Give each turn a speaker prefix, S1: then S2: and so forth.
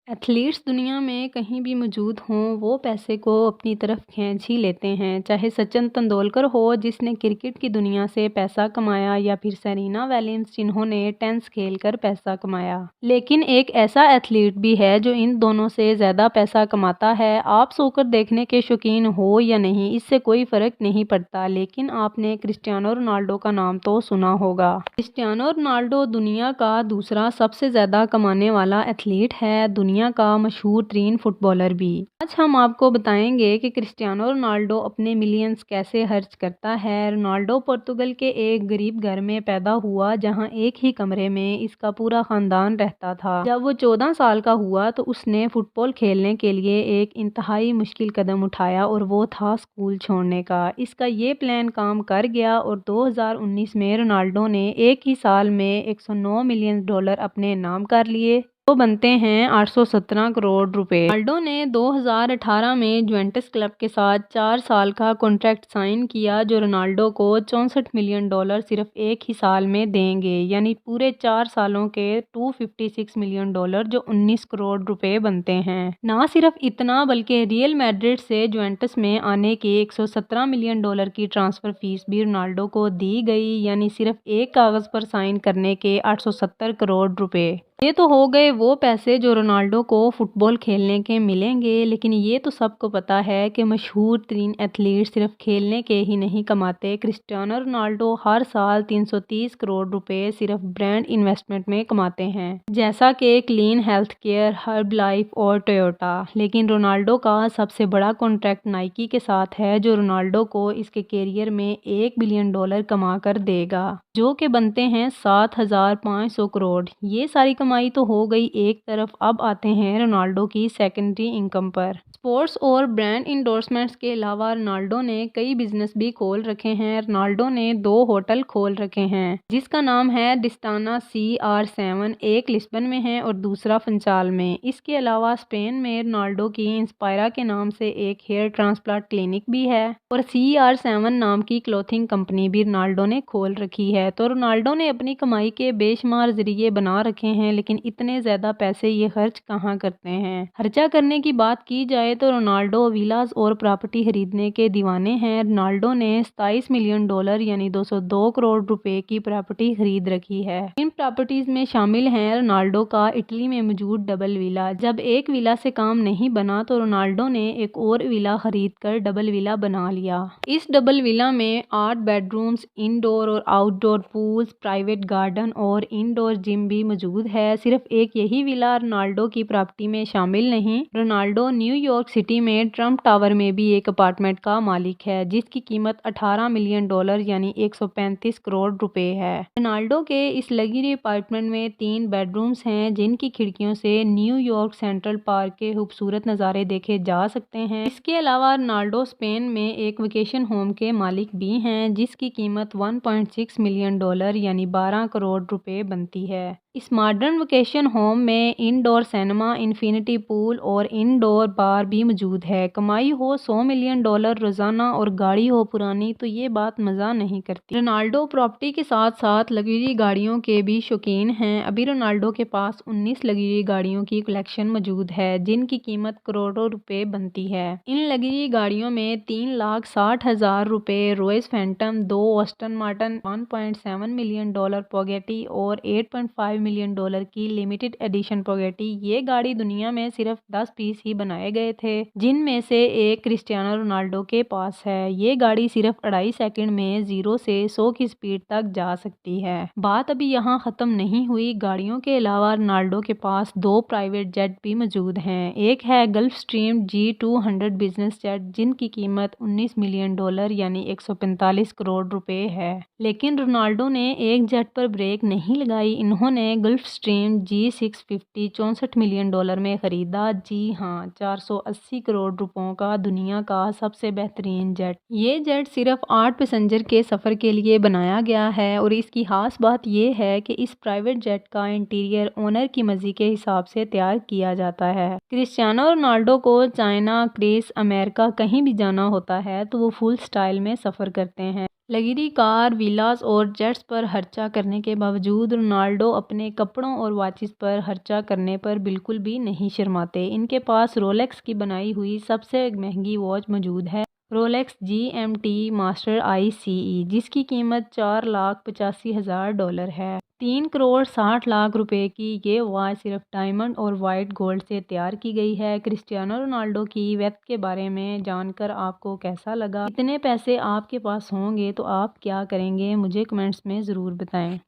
S1: Athletes दुनिया में कहीं भी मौजूद हों, वो पैसे को अपनी तरफ खींच ही लेते हैं। चाहे सचिन तेंदुलकर हो, जिसने क्रिकेट की दुनिया से पैसा कमाया, या फिर सेरेना विलियम्स, जिन्होंने टेनिस खेलकर पैसा कमाया। लेकिन एक ऐसा एथलीट भी है जो इन दोनों से ज़्यादा पैसा कमाता है। आप सोकर देखने के शौकीन हो या नहीं, इससे कोई फ़र्क नहीं पड़ता, लेकिन आपने क्रिस्टियानो रोनाल्डो का नाम तो सुना होगा। क्रिस्टियानो रोनाल्डो दुनिया का दूसरा सबसे ज़्यादा कमाने वाला एथलीट है, दुनिया का मशहूर तरीन फुटबॉलर भी। आज हम आपको बताएंगे कि क्रिस्टियानो रोनाल्डो अपने मिलियंस कैसे खर्च करता है। रोनाल्डो पुर्तगाल के एक गरीब घर में पैदा हुआ, जहां एक ही कमरे में इसका पूरा खानदान रहता था। जब वो 14 साल का हुआ तो उसने फुटबॉल खेलने के लिए एक इंतहाई मुश्किल कदम उठाया, और वो था स्कूल छोड़ने का। इसका ये प्लान काम कर गया, और 2019 में रोनाल्डो ने एक ही साल में $109 मिलियन अपने नाम कर लिए, तो बनते हैं 817 करोड़ रुपए। रोनाल्डो ने 2018 में जुवेंटस क्लब के साथ 4 साल का कॉन्ट्रैक्ट साइन किया, जो रोनाल्डो को $64 मिलियन सिर्फ एक ही साल में देंगे, यानी पूरे 4 सालों के $256 मिलियन, जो 19 करोड़ रुपए बनते हैं। ना सिर्फ इतना, बल्कि रियल मैड्रिड से जुवेंटस में आने के $117 मिलियन की ट्रांसफर फीस भी रोनाल्डो को दी गई, यानी सिर्फ एक कागज पर साइन करने के 870 करोड़ रुपए। ये तो हो गए वो पैसे जो रोनाल्डो को फुटबॉल खेलने के मिलेंगे, लेकिन ये तो सबको पता है कि मशहूर तरीन एथलीट सिर्फ खेलने के ही नहीं कमाते। क्रिस्टियानो रोनाल्डो हर साल 330 करोड़ रुपए सिर्फ ब्रांड इन्वेस्टमेंट में कमाते हैं, जैसा कि clean health care, herb life और टोयोटा। लेकिन रोनाल्डो का सबसे बड़ा कॉन्ट्रैक्ट नाइकी के साथ है, जो रोनाल्डो को इसके कैरियर में $1 बिलियन कमा कर देगा, जो कि बनते हैं 7,500 करोड़। ये सारी कमाई तो हो गई एक तरफ, अब आते हैं रोनाल्डो की सेकेंडरी इनकम पर। स्पोर्ट्स और ब्रांड इंडोर्समेंट्स के अलावा रोनाल्डो ने कई बिजनेस भी खोल रखे हैं। रोनाल्डो ने 2 होटल खोल रखे हैं, जिसका नाम है डिस्टाना CR7, एक लिस्बन में है और दूसरा फंचाल में। इसके अलावा स्पेन में रोनाल्डो की इंस्पायरा के नाम से एक हेयर ट्रांसप्लांट क्लिनिक भी है, और CR7 नाम की क्लोथिंग कंपनी भी रोनाल्डो ने खोल रखी है। तो रोनाल्डो ने अपनी कमाई के बेशुमार जरिए बना रखे हैं, लेकिन इतने ज्यादा पैसे ये खर्च कहाँ करते हैं। खर्चा करने की बात की जाए तो रोनाल्डो विलास और प्रॉपर्टी खरीदने के दीवाने हैं। रोनाल्डो ने $27 मिलियन यानी 202 करोड़ रुपए की प्रॉपर्टी खरीद रखी है। इन प्रॉपर्टीज में शामिल हैं रोनाल्डो का इटली में मौजूद डबल विला। जब एक विला से काम नहीं बना तो रोनाल्डो ने एक और विला खरीद कर डबल विला बना लिया। इस डबल विला में 8 बेडरूम्स, इंडोर और आउटडोर पूल्स, प्राइवेट गार्डन और इंडोर जिम भी मौजूद है। सिर्फ एक यही विला रोनाल्डो की प्रॉपर्टी में शामिल नहीं, रोनाल्डो न्यूयॉर्क सिटी में ट्रम्प टावर में भी एक अपार्टमेंट का मालिक है, जिसकी कीमत $18 मिलियन यानी 135 करोड़ रुपए है। रोनाल्डो के इस लग्जरी अपार्टमेंट में 3 बेडरूम्स हैं, जिनकी खिड़कियों से न्यूयॉर्क सेंट्रल पार्क के खूबसूरत नज़ारे देखे जा सकते हैं। इसके अलावा रोनाल्डो स्पेन में एक वेकेशन होम के मालिक भी हैं, जिसकी कीमत $1.6 मिलियन यानी 12 करोड़ रुपए बनती है। इस मॉडर्न वेकेशन होम में इंडोर सिनेमा, इन्फिनिटी पूल और इंडोर बार भी मौजूद है। कमाई हो $100 मिलियन रोजाना और गाड़ी हो पुरानी, तो ये बात मजा नहीं करती। रोनाल्डो प्रॉपर्टी के साथ साथ लग्जरी गाड़ियों के भी शौकीन हैं। अभी रोनाल्डो के पास 19 लग्जरी गाड़ियों की कलेक्शन मौजूद है, जिनकी कीमत करोड़ों रुपए बनती है। इन लग्जरी गाड़ियों में 3,60,000 रुपए Royce Phantom, 2 Aston Martin, $1.7 million Bugatti और $8.5 मिलियन की लिमिटेड एडिशन पोगेटी। ये गाड़ी दुनिया में सिर्फ 10 पीस ही बनाए गए थे, जिनमें से एक क्रिस्टियानो रोनाल्डो के पास है। ये गाड़ी सिर्फ 2.5 सेकंड में 0 से 100 की स्पीड तक जा सकती है। बात अभी यहाँ खत्म नहीं हुई। गाड़ियों के अलावा रोनाल्डो के पास 2 प्राइवेट जेट भी मौजूद हैं। एक है gulf stream G200 business jet, जिनकी कीमत $19 मिलियन यानी 145 करोड़ रुपए है। लेकिन रोनाल्डो ने एक जेट पर ब्रेक नहीं लगाई। इन्होंने गल्फ स्ट्रीम G650 64 मिलियन में खरीदा। जी हाँ, 480 करोड़ रुपयों का दुनिया का सबसे बेहतरीन जेट। ये जेट सिर्फ 8 पैसेंजर के सफर के लिए बनाया गया है, और इसकी खास बात यह है कि इस प्राइवेट जेट का इंटीरियर ओनर की मर्जी के हिसाब से तैयार किया जाता है। क्रिस्टियानो रोनाल्डो को चाइना, ग्रीस, अमेरिका कहीं भी जाना होता है तो वो फुल स्टाइल में सफर करते हैं। लग्जरी कार, विलास और जेट्स पर खर्चा करने के बावजूद रोनाल्डो अपने कपड़ों और वॉचेस पर खर्चा करने पर बिल्कुल भी नहीं शर्माते। इनके पास रोलेक्स की बनाई हुई सबसे महंगी वॉच मौजूद है, रोलेक्स GMT मास्टर ICE, जिसकी कीमत $4,85,000 है। 3,60,00,000 रुपए की ये वॉच सिर्फ डायमंड और वाइट गोल्ड से तैयार की गई है। क्रिस्टियानो रोनाल्डो की वेल्थ के बारे में जानकर आपको कैसा लगा? इतने पैसे आपके पास होंगे तो आप क्या करेंगे? मुझे कमेंट्स में ज़रूर बताएं।